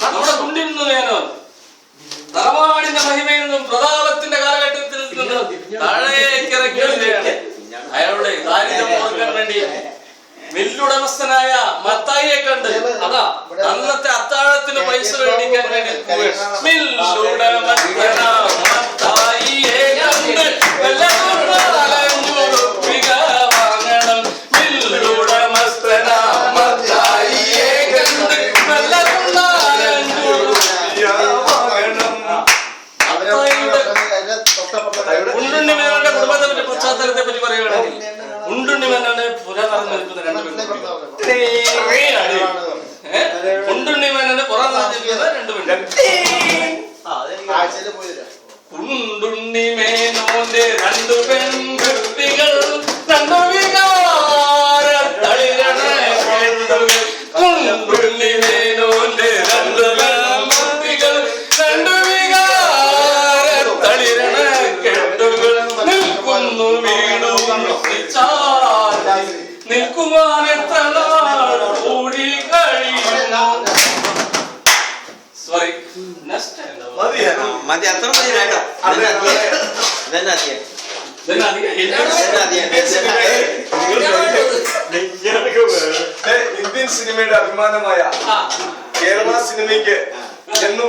നമ്മുടെ കുണ്ടിൽ നിന്ന് മേനോൻ തറവാടിന്റെ മഹിമയിൽ നിന്നും പ്രതാപത്തിന്റെ കാലഘട്ടത്തിൽ നിന്ന് താഴേക്കിറങ്ങിയാണ്. അയാളുടെ ദാരിദ്ര്യം ഓർക്കാൻ വേണ്ടി മില്ലുടമസ്ഥനായ മത്തായിയെ കണ്ട് അതാ അന്നത്തെ അത്താഴത്തിന് പൈസ മേടിക്കാൻ വേണ്ടി ഉണ്ടുണ്ണി മേനോന്റെ കുടുംബത്തിന്റെ പശ്ചാത്തലത്തെ പറ്റി പറയുകയാണെങ്കിൽ ഉണ്ടുണ്ണി മേനോന്റെ പുറം നിൽക്കുന്ന രണ്ട് ഉണ്ടുണ്ണി മേനോന്റെ പുറം നിൽക്കുന്ന രണ്ട് ഉണ്ടുണ്ണി മേനോന്റെ രണ്ടു പെൺകുട്ടികൾ രണ്ടു വികാര തളിരണ ഉണ്ടുണ്ണി മേനോന്റെ രണ്ടു പെൺകുട്ടികൾ രണ്ടു വികാര തളിരണ കെട്ടുകൾ നിൽക്കുന്നു വീണു നിൽക്കുവാനെത്ര നാൾ കൂടി കഴിയുന്നു. സോറി മതി അത്ര മതി കേട്ടോ. ഇന്ത്യൻ സിനിമയുടെ അഭിമാനമായ കേരള സിനിമയ്ക്ക് എന്നും